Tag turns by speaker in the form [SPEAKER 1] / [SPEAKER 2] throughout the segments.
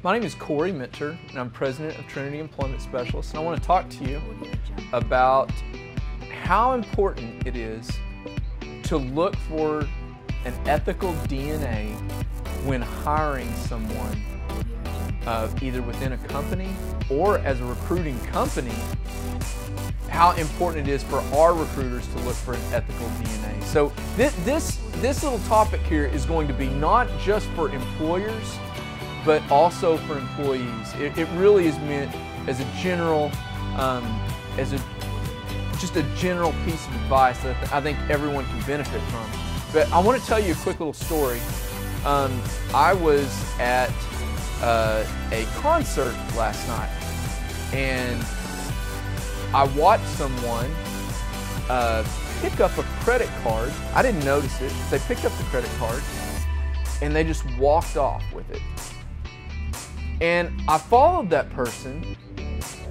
[SPEAKER 1] My name is Corey Minter, and I'm president of Trinity Employment Specialists, and I want to talk to you about how important it is to look for an ethical DNA when hiring someone, either within a company or as a recruiting company. How important it is for our recruiters to look for an ethical DNA. So this little topic here is going to be not just for employers, but also for employees. It really is meant as a general, just a general piece of advice that I think everyone can benefit from. But I want to tell you a quick little story. I was at a concert last night, and I watched someone pick up a credit card. I didn't notice it. They picked up the credit card and they just walked off with it. And I followed that person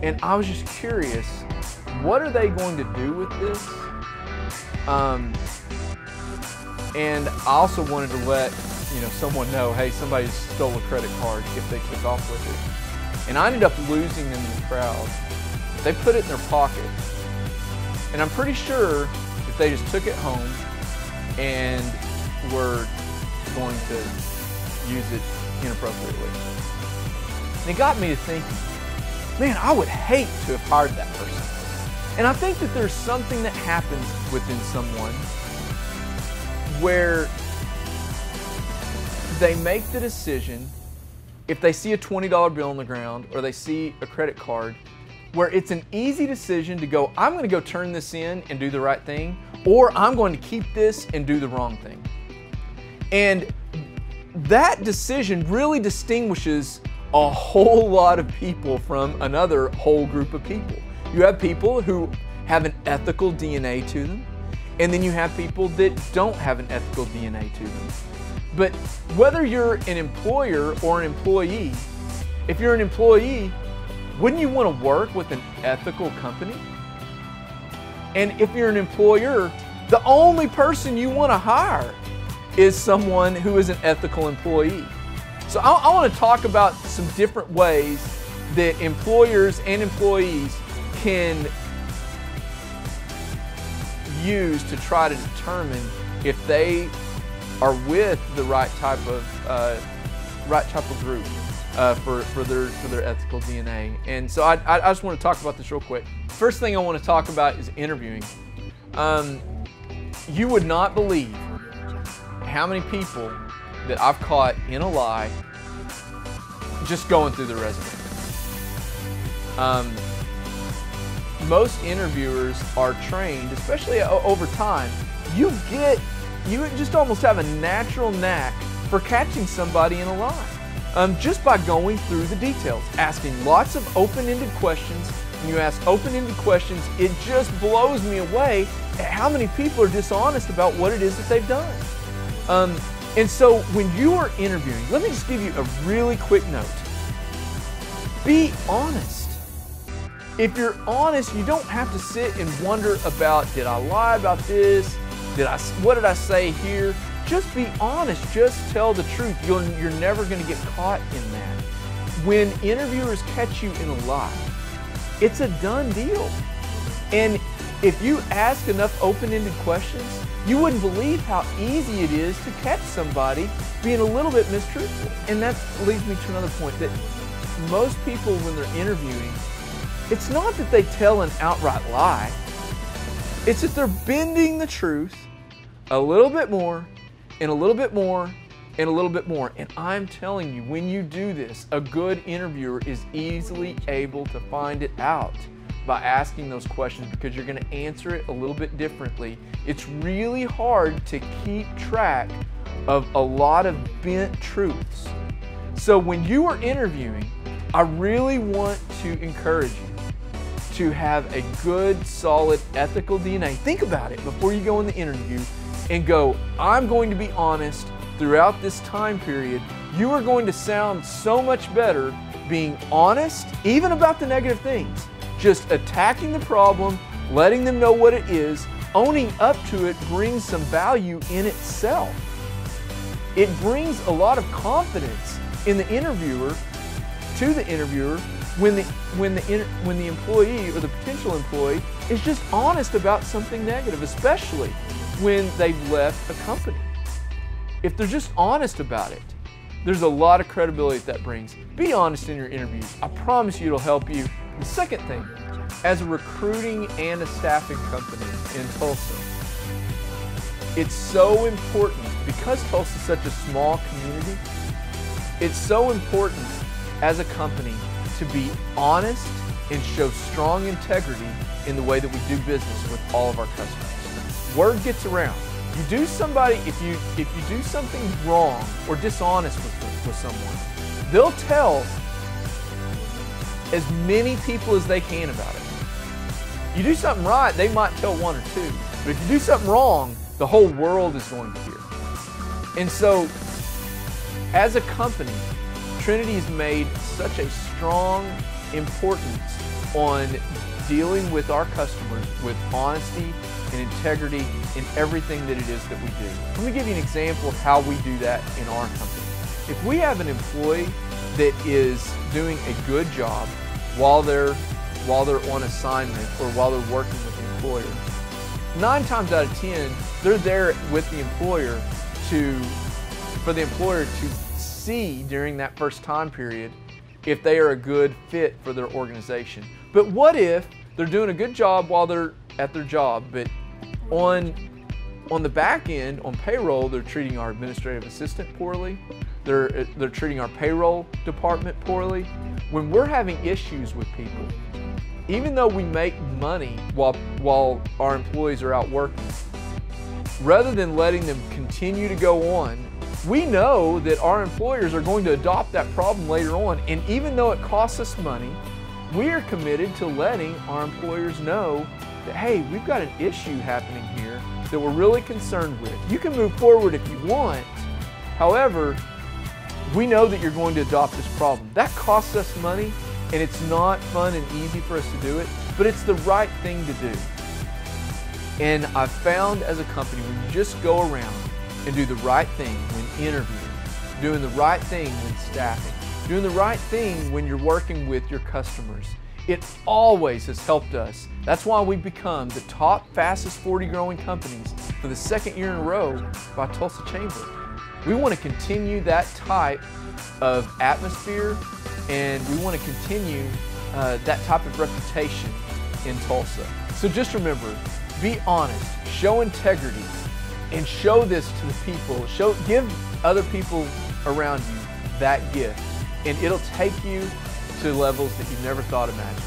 [SPEAKER 1] and I was just curious, what are they going to do with this? And I also wanted to let someone know, hey, somebody stole a credit card if they took off with it. And I ended up losing them in the crowd. They put it in their pocket. And I'm pretty sure that they just took it home and were going to use it inappropriately. And it got me to thinking, man, I would hate to have hired that person. And I think that there's something that happens within someone where they make the decision, if they see a $20 bill on the ground or they see a credit card, where it's an easy decision to go, I'm going to go turn this in and do the right thing, or I'm going to keep this and do the wrong thing. And that decision really distinguishes a whole lot of people from another whole group of people. You have people who have an ethical DNA to them, and then you have people that don't have an ethical DNA to them. But whether you're an employer or an employee, if you're an employee, wouldn't you want to work with an ethical company? And if you're an employer, the only person you want to hire is someone who is an ethical employee. So I want to talk about some different ways that employers and employees can use to try to determine if they are with the right type of group. For their ethical DNA. And so I just want to talk about this real quick. First thing I want to talk about is interviewing. You would not believe how many people that I've caught in a lie just going through their resume. Most interviewers are trained, especially over time, you just almost have a natural knack for catching somebody in a lie. Just by going through the details, asking lots of open-ended questions. When you ask open-ended questions, it just blows me away at how many people are dishonest about what it is that they've done. And so when you are interviewing, let me just give you a really quick note. Be honest. If you're honest, you don't have to sit and wonder about, did I lie about this? What did I say here? Just be honest, just tell the truth. You're never going to get caught in that. When interviewers catch you in a lie, it's a done deal. And if you ask enough open-ended questions, you wouldn't believe how easy it is to catch somebody being a little bit mistruthful. And that leads me to another point, that most people when they're interviewing, it's not that they tell an outright lie, it's that they're bending the truth a little bit more, and a little bit more, and a little bit more. And I'm telling you, when you do this, a good interviewer is easily able to find it out by asking those questions, because you're going to answer it a little bit differently. It's really hard to keep track of a lot of bent truths. So when you are interviewing, I really want to encourage you to have a good, solid, ethical DNA. Think about it before you go in the interview and go, I'm going to be honest throughout this time period. You are going to sound so much better being honest, even about the negative things. Just attacking the problem, letting them know what it is, owning up to it brings some value in itself. It brings a lot of confidence in the interviewer to the interviewer when the employee or the potential employee is just honest about something negative, especially when they've left a company. If they're just honest about it, there's a lot of credibility that brings. Be honest in your interviews. I promise you it'll help you. The second thing, as a recruiting and a staffing company in Tulsa, it's so important, because Tulsa is such a small community, it's so important as a company to be honest and show strong integrity in the way that we do business with all of our customers. Word gets around. If you do something wrong or dishonest with someone, they'll tell as many people as they can about it. You do something right, they might tell one or two. But if you do something wrong, the whole world is going to hear. And so, as a company, Trinity has made such a strong importance on dealing with our customers with honesty and integrity in everything that it is that we do. Let me give you an example of how we do that in our company. If we have an employee that is doing a good job while they're on assignment or while they're working with the employer, 9 times out of 10, they're there with the employer for the employer to see during that first time period if they are a good fit for their organization. But what if they're doing a good job while they're at their job, but on the back end, on payroll, they're treating our administrative assistant poorly, they're treating our payroll department poorly. When we're having issues with people, even though we make money while our employees are out working, rather than letting them continue to go on, we know that our employers are going to adopt that problem later on, and even though it costs us money, we are committed to letting our employers know that, hey, we've got an issue happening here that we're really concerned with. You can move forward if you want. However, we know that you're going to adopt this problem. That costs us money, and it's not fun and easy for us to do it, but it's the right thing to do. And I've found as a company, when you just go around and do the right thing when interviewing, doing the right thing when staffing, doing the right thing when you're working with your customers, it always has helped us. That's why we've become the top fastest 40 growing companies for the 2nd year in a row by Tulsa Chamber. We want to continue that type of atmosphere, and we want to continue that type of reputation in Tulsa. So just remember, be honest, show integrity, and show this to the people. Give other people around you that gift, and it'll take you to levels that you've never thought imagined.